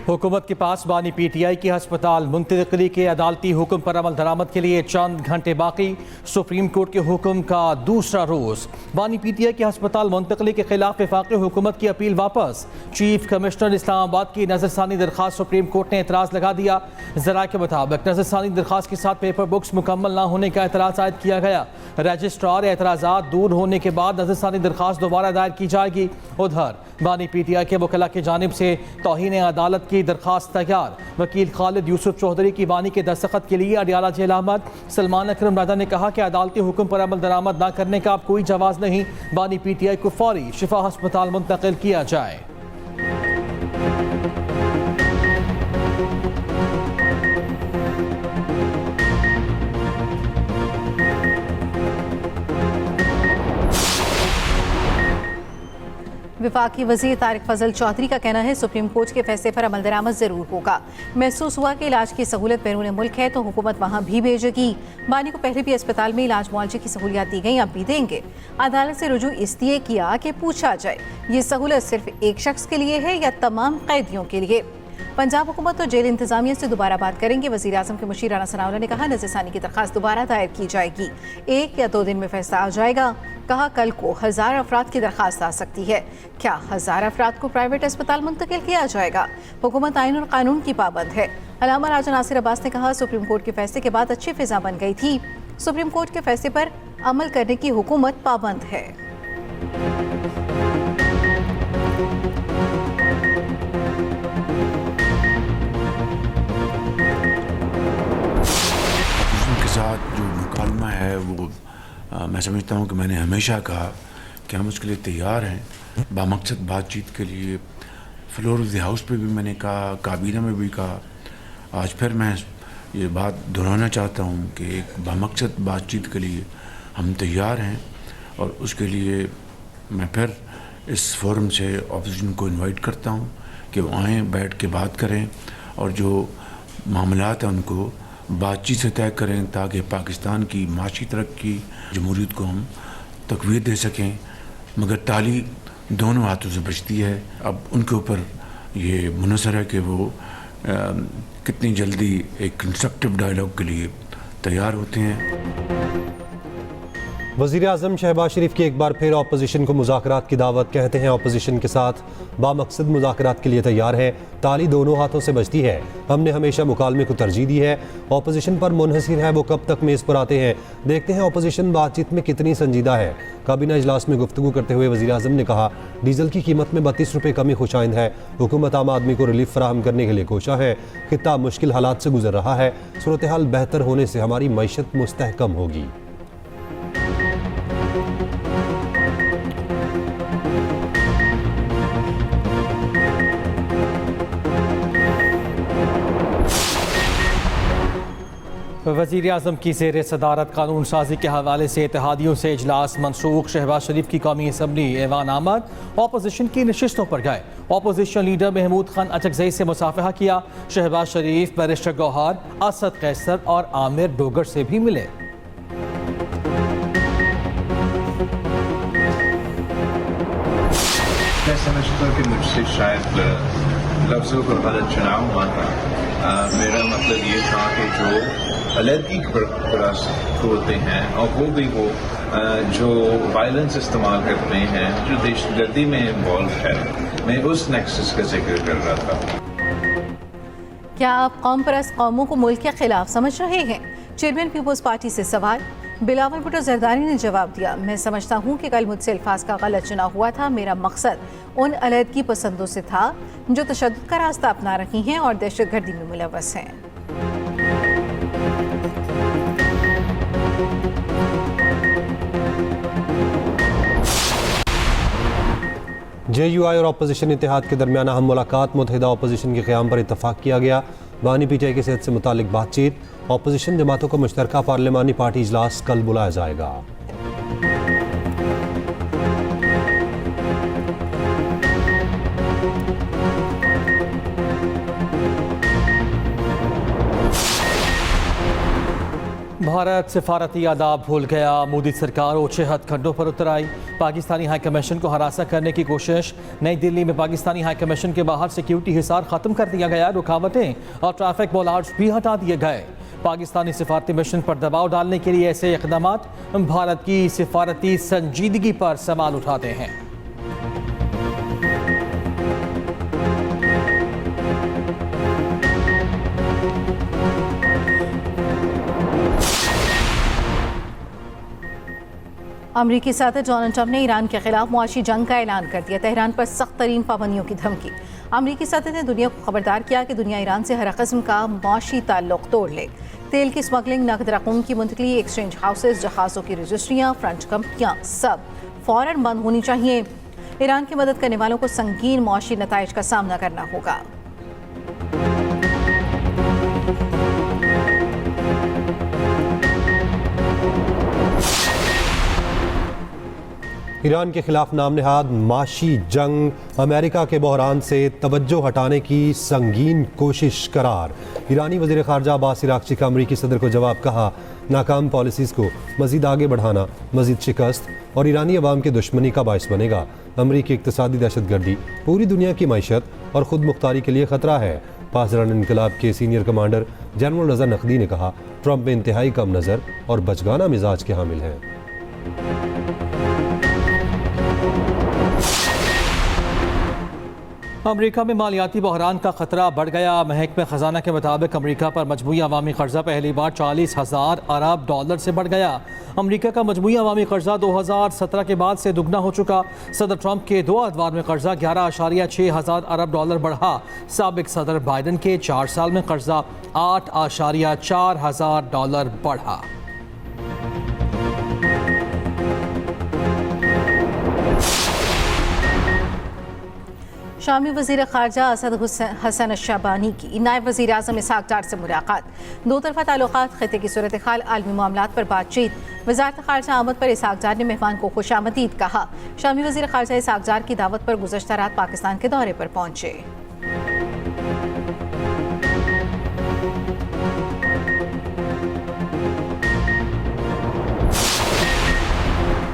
हुकूमत के पास बानी पीटीआई की हस्पताल मुंतकिली के अदालती हुक्म पर अमल दरामद के लिए चंद घंटे बाकी। सुप्रीम कोर्ट के हुक्म का दूसरा रोज। बानी पीटीआई के हस्पताल मुंतकिली के खिलाफ वफाकी हुकूमत की अपील वापस। चीफ कमिश्नर इस्लामाबाद की नजरसानी दरखास्त सुप्रीम कोर्ट ने एतराज़ लगा दिया। जरा के मुताबिक नजरसानी दरखास्त के साथ पेपर बुक्स मुकम्मल न होने का एतराज़ आयद किया गया। रजिस्ट्रार एतराज़ात दूर होने के बाद नजरसानी दरखास्त दोबारा दायर की जाएगी। उधर बानी पीटीआई के वकला की जानिब से तौहीन अदालत की दरखास्त तैयार। वकील खालिद यूसुफ चौधरी की बानी के दस्तखत के लिए अडियाला जेल अहमद। सलमान अकरम राजा ने कहा कि अदालती हुक्म पर अमल दरामद न करने का अब कोई जवाब नहीं। बानी पीटीआई को फौरी शिफा हस्पताल मुंतकिल किया जाए। वफाकी वज़ीर तारिक फजल चौधरी का कहना है सुप्रीम कोर्ट के फैसले पर अमल दरामद जरूर होगा। महसूस हुआ कि इलाज की सहूलत बैरून मुल्क है तो हुकूमत वहाँ भी भेजेगी। बानी को पहले भी अस्पताल में इलाज मुआवजे की सहूलियत दी गई, अब भी देंगे। अदालत से रुजू इसलिए किया कि पूछा जाए ये सहूलत सिर्फ एक शख्स के लिए है या तमाम कैदियों के लिए। पंजाब हुकूमत और जेल इंतजामिया से दोबारा बात करेंगे। वज़ीर आज़म के मुशीर राना सनाउल्लाह ने कहा नज़रसानी की दरखास्त दोबारा दायर की जाएगी, 1 या 2 दिन में फैसला आ जाएगा। कहा कल को 1000 अफराद की दरखास्त आ सकती है। क्या 1000 अफराद को प्राइवेट अस्पताल मुंतकिल किया जाएगा? हुकूमत आइन और कानून की पाबंद है। अल्लामा राजा नासिर अब्बास ने कहा सुप्रीम कोर्ट के फैसले के बाद अच्छी फिजा बन गई थी। सुप्रीम कोर्ट के फैसले पर अमल करने की हुकूमत पाबंद है। के साथ जो मुकालमा है वो मैं समझता हूँ कि मैंने हमेशा कहा कि हम उसके लिए तैयार हैं। बामकसद बातचीत के लिए फ्लोर ऑफ द हाउस पे भी मैंने कहा, काबीना में भी कहा। आज फिर मैं ये बात दोहराना चाहता हूँ कि एक बामकसद बातचीत के लिए हम तैयार हैं और उसके लिए मैं फिर इस फोरम से ऑपोजिशन को इनवाइट करता हूँ कि वो आएँ, बैठ के बात करें और जो मामलात हैं उनको बातचीत से तय करें ताकि पाकिस्तान की माशी तरक्की, जमहूरियत को हम तक़वीत दे सकें। मगर ताली दोनों हाथों से बचती है। अब उनके ऊपर ये मुनसर है कि वो कितनी जल्दी एक कंस्ट्रक्टिव डायलॉग के लिए तैयार होते हैं। वज़ीर आज़म शहबाज शरीफ की एक बार फिर अपोजिशन को मुज़ाकरात की दावत। कहते हैं अपोजिशन के साथ बामकसद मुज़ाकरात के लिए तैयार हैं। ताली दोनों हाथों से बजती है। हमने हमेशा मुकालमे को तरजीह दी है। अपोजिशन पर मुनहसिर है वो कब तक मेज़ पर आते हैं। देखते हैं अपोजिशन बातचीत में कितनी संजीदा है। काबीना इजलास में गुफ्तगू करते हुए वज़ीर आज़म ने कहा डीजल की कीमत में 32 रुपये कमी खुशाइंद है। हुकूमत आम आदमी को रिलीफ फराहम करने के लिए कोशा है। खित्ता मुश्किल हालात से गुजर रहा है। सूरत हाल बेहतर होने से हमारी मईशत मुस्तहकम होगी। वज़ीर आज़म की ज़ेर सदारत कानून साजी के हवाले से इत्तेहादियों से इजलास मनसूख। शहबाज शरीफ की कौमी असम्बली ऐवान आमद। अपोजिशन की नशिस्तों पर गए। अपोजिशन लीडर महमूद खान अचकज़ई से मुसाफहा किया। शहबाज शरीफ, बैरिस्टर गौहर, असद कैसर और आमिर डोगर से भी मिले। मैं समझता हूँ कि मुझसे शायद लफ्ज़ों का गलत चुनाव हुआ था। मेरा मतलब ये था कि जो अलहदगी होते हैं और वो भी वो जो वायलेंस इस्तेमाल करते हैं, जो दहशतगर्दी में इन्वॉल्व है, मैं उस नेक्सस का जिक्र कर रहा था। क्या आप कौम परस्त कौमों को मुल्क के खिलाफ समझ रहे हैं? चेयरमैन पीपल्स पार्टी से सवाल। बिलावल भुट्टो जरदारी ने जवाब दिया मैं समझता हूँ कि कल मुझसे अल्फाज का गलत चुनाव हुआ था। मेरा मकसद उन अलहदगी पसंदों से था जो तशद्दुद का रास्ता अपना रही हैं और दहशतगर्दी में मुलव्वस हैं। JUI और अपोजिशन इत्तेहाद के दरमियान अहम मुलाकात। मुत्तहिदा अपोजिशन के क़याम पर इत्तफाक किया गया। बानी पीटीआई की सेहत से मुतालिक बातचीत। अपोजिशन जमातों को मुश्तरका पार्लिमानी पार्टी इजलास कल बुलाया जाएगा। भारत सिफारती आदाब भूल गया, मोदी सरकार ऊंचे हथकंडों पर उतर आई। पाकिस्तानी हाई कमीशन को हरासा करने की कोशिश। नई दिल्ली में पाकिस्तानी हाई कमीशन के बाहर सिक्योरिटी हिसार खत्म कर दिया गया, रुकावटें और ट्रैफिक बोलार्ड्स भी हटा दिए गए। पाकिस्तानी सिफारती मिशन पर दबाव डालने के लिए ऐसे इकदाम भारत की सिफारती संजीदगी पर सवाल उठाते हैं। अमरीकी सदर डोनाल्ड ट्रंप ने ईरान के खिलाफ मुआशी जंग का ऐलान कर दिया। तेहरान पर सख्त तरीन पाबंदियों की धमकी। अमरीकी सदर ने दुनिया को खबरदार किया कि दुनिया ईरान से हर किस्म का मुआशी ताल्लुक तोड़ ले। तेल की स्मगलिंग, नकद रकूम की मुंतकली, एक्सचेंज हाउसेज, जहाज़ों की रजिस्ट्रियाँ, फ्रेंच कंपनियाँ सब फौरन बंद होनी चाहिए। ईरान की मदद करने वालों को संगीन मुआशी नताइज का सामना करना होगा। ईरान के खिलाफ नाम नहाद माशी जंग, अमेरिका के बहरान से तवज्जो हटाने की संगीन कोशिश करार। ईरानी वज़ीर ख़ारजा अब्बास अराग़ची का अमरीकी सदर को जवाब, कहा नाकाम पॉलिसीज़ को मज़ीद आगे बढ़ाना मज़ीद शिकस्त और ईरानी अवाम की दुश्मनी का बायस बनेगा। अमरीकी इक़्तिसादी दहशतगर्दी पूरी दुनिया की मईशत और ख़ुद मुख्तारी के लिए ख़तरा है। पासदारान इनकलाब के सीनियर कमांडर जनरल रज़ा नक़वी ने कहा ट्रंप में इंतहाई कम नज़र और बचगाना मिजाज के हामिल हैं। अमरीका में मालियाती बहरान का खतरा बढ़ गया। महकमे खजाना के मुताबिक अमरीका पर मजमूई अवामी कर्जा पहली बार 40,000 अरब डॉलर से बढ़ गया। अमरीका का मजमूई अवामी कर्जा 2017 के बाद से दुगना हो चुका। सदर ट्रंप के 2 अदवार में कर्जा 11.6 अरब डॉलर बढ़ा। साबिक सदर बाइडन के 4 साल में कर्जा 8.4 डॉलर बढ़ा। शामी वज़ीर ख़ारजा असद हसन शबानी की नायब वज़ीर आज़म इसहाक़ डार से मुलाकात। दो तरफ़ा ताल्लुक़ात, ख़ित्ते की सूरत हाल, आलमी मामलात पर बातचीत। वज़ारत ख़ारजा आमद पर इसहाक़ डार ने मेहमान को खुशामदीद कहा। शामी वज़ीर ख़ारजा इसहाक़ डार की दावत पर गुज़श्ता रात पाकिस्तान के दौरे पर पहुँचे।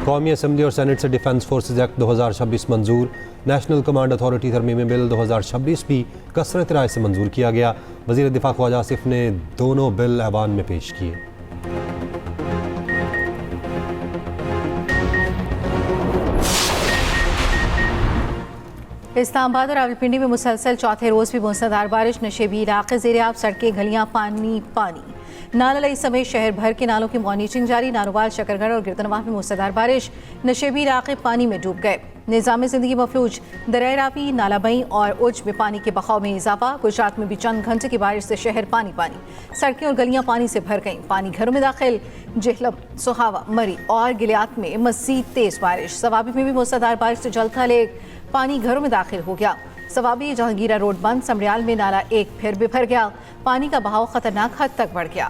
कौमी असम्बली और सेनेट से डिफेंस फोर्सेज एक्ट 2026 मंजूर। नेशनल कमांड अथॉरिटी तरमीमी बिल 2026 भी कसरत राय से मंजूर किया गया। वज़ीर दिफा ख्वाजा आसिफ ने दोनों बिल ऐवान में पेश किए। इस्लामाबाद और रावलपिंडी में मुसलसल चौथे रोज़ भी मूसलाधार बारिश। नशेबी इलाके ज़ेर-ए-आब, सड़कें गलियां पानी पानी। नाला समेत शहर भर के नालों की मॉनिटरिंग जारी। नारोवाल, शकरगढ़ और गिरदनवाह में मूसलाधार बारिश। नशेबी इलाके पानी में डूब गए। निज़ाम ज़िंदगी मफलूज। दरिया रावी, नालाबई और उज में पानी के बहाव में इजाफा। गुजरात में भी चंद घंटे की बारिश से शहर पानी पानी। सड़कें और गलियां पानी से भर गईं। पानी घरों में दाखिल। जेहलम, सोहावा, मरी और गिलियात में मज़ीद तेज़ बारिश। सवाबी में भी मूसलाधार बारिश से जलथा लेक पानी घरों में दाखिल हो गया। सवाबी जहांगीरा रोड बंद। समरियाल में नाला एक फिर भी भर गया। पानी का बहाव खतरनाक हद तक बढ़ गया।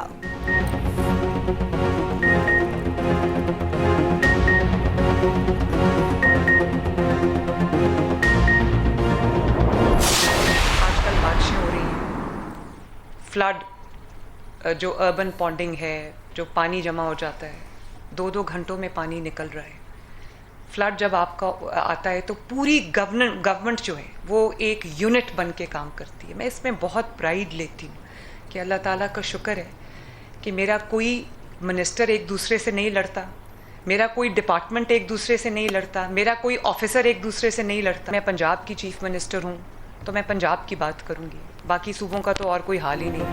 आजकल बारिशें हो रही हैं, फ्लड, जो अर्बन पॉन्डिंग है, जो पानी जमा हो जाता है, 2-2 घंटों में पानी निकल रहा है। फ्लड जब आपका आता है तो पूरी गवर्नमेंट जो है वो एक यूनिट बन के काम करती है। मैं इसमें बहुत प्राइड लेती हूँ कि अल्लाह ताला का शुक्र है कि मेरा कोई मिनिस्टर एक दूसरे से नहीं लड़ता, मेरा कोई डिपार्टमेंट एक दूसरे से नहीं लड़ता, मेरा कोई ऑफिसर एक दूसरे से नहीं लड़ता। मैं पंजाब की चीफ मिनिस्टर हूँ तो मैं पंजाब की बात करूँगी, बाकी सूबों का तो और कोई हाल ही नहीं।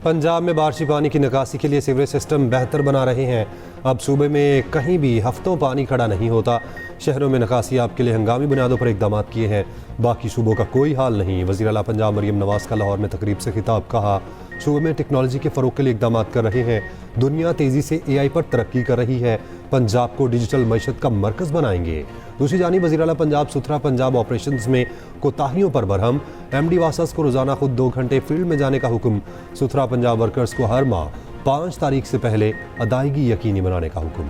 पंजाब में बारिशी पानी की निकासी के लिए सीवरेज सिस्टम बेहतर बना रहे हैं। अब सूबे में कहीं भी हफ्तों पानी खड़ा नहीं होता। शहरों में निकासी आपके लिए हंगामी बुनियादों पर इकदाम किए हैं। बाकी सूबों का कोई हाल नहीं। वज़ीर आला पंजाब मरियम नवाज़ का लाहौर में तकरीब से खिताब, कहा सूबे में टेक्नोलॉजी के फ़रोग के लिए इकदाम कर रहे हैं। दुनिया तेज़ी से AI पर तरक्की कर रही है। पंजाब को डिजिटल मईशत का मरकज़ बनाएंगे। दूसरी जानिब वज़ीर आला पंजाब सुथरा पंजाब ऑपरेशंस में कोताहियों पर बरहम। MD वासस को रोज़ाना खुद 2 घंटे फील्ड में जाने का हुक्म। सुथरा पंजाब वर्कर्स को हर माह 5 तारीख से पहले अदायगी यकीनी बनाने का हुक्म।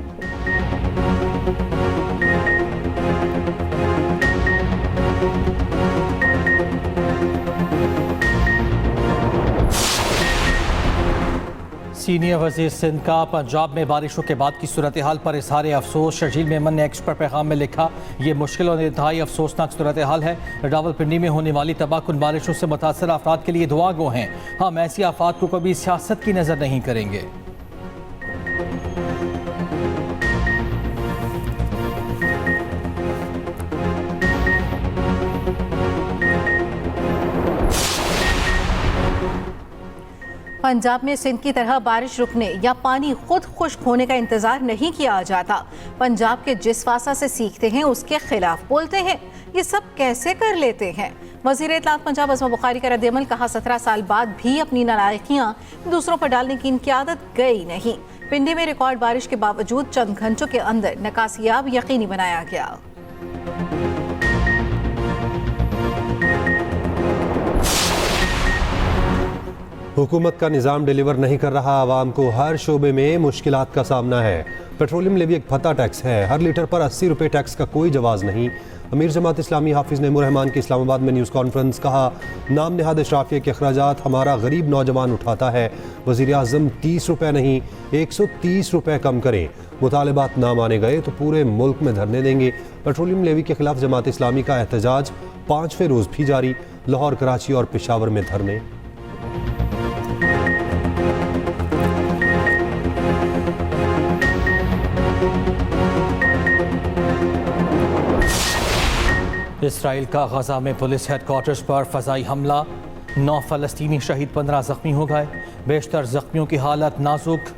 सीनियर वज़ीर सिंध का पंजाब में बारिशों के बाद की सूरत हाल पर इज़हार अफसोस। शर्जील मेमन ने एक्स पर पैगाम में लिखा, ये मुश्किल और इंतहाई अफसोसनाक सूरत हाल है। रावलपिंडी में होने वाली तबाहकुन बारिशों से मुतासर अफराद के लिए दुआ गो हैं। हम ऐसी आफात को कभी सियासत की नज़र नहीं करेंगे। पंजाब में सिंध की तरह बारिश रुकने या पानी खुद खुश्क होने का इंतजार नहीं किया जाता। पंजाब के जिस फासा से सीखते हैं उसके खिलाफ बोलते हैं। ये सब कैसे कर लेते हैं? वज़ीर इत्तलात पंजाब अज़मा बुखारी का रद्द-ए-अमल, कहा 17 साल बाद भी अपनी नालायकियां दूसरों पर डालने की इनकी आदत गई नहीं। पिंडी में रिकॉर्ड बारिश के बावजूद चंद घंटों के अंदर निकासियाब यकीनी बनाया गया। हुकूमत का निज़ाम डिलीवर नहीं कर रहा, आवाम को हर शोबे में मुश्किलात का सामना है। पेट्रोलियम लेवी एक भत्ता टैक्स है, हर लीटर पर 80 रुपये टैक्स का कोई जवाज़ नहीं। अमीर जमात इस्लामी हाफिज़ नईमुर रहमान की इस्लामाबाद में न्यूज़ कॉन्फ्रेंस, कहा नाम नहाद इशराफिया के अखराजात हमारा गरीब नौजवान उठाता है। वज़ीर आज़म 30 रुपये नहीं 130 रुपये कम करें। मुतालबात ना माने गए तो पूरे मुल्क में धरने देंगे। पेट्रोलियम लेवी के खिलाफ जमात इस्लामी का एहतजाज 5वें रोज़ भी जारी। लाहौर, कराची और पेशावर में धरने। इसराइल का गजा में पुलिस हेडक्वार्टर्स पर फ़ज़ाई हमला, 9 फ़लस्तीनी शहीद, 15 ज़ख्मी हो गए। बेशतर ज़ख्मियों की हालत नाजुक।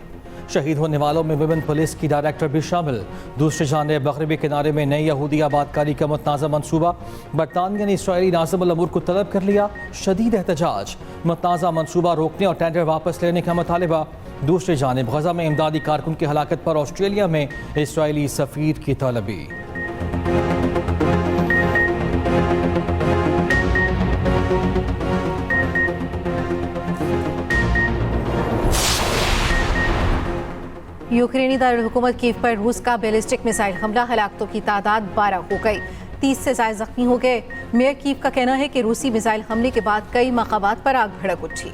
शहीद होने वालों में विभिन्न पुलिस की डायरेक्टर भी शामिल। दूसरी जानिब मगरबी किनारे में नई यहूदी आबादकारी का मुतनाज़ा मनसूबा, बरतानिया ने इसराइली नाज़िम अल अमूर को तलब कर लिया। शदीद एहतजाज, मुतनाज़ा मनसूबा रोकने और टेंडर वापस लेने का मुतालबा। दूसरी जानिब गजा में इमदादी कारकुन की हलाकत पर ऑस्ट्रेलिया में इसराइली सफ़ीर की तलबी। यूक्रेनी दारुल-हुकूमत कीव पर रूस का बैलिस्टिक मिसाइल हमला, हलाकतों की तादाद 12 हो गई, 30 से ज़ायद जख्मी हो गए। मेयर कीव का कहना है कि रूसी मिसाइल हमले के बाद कई मकामात पर आग भड़क उठी।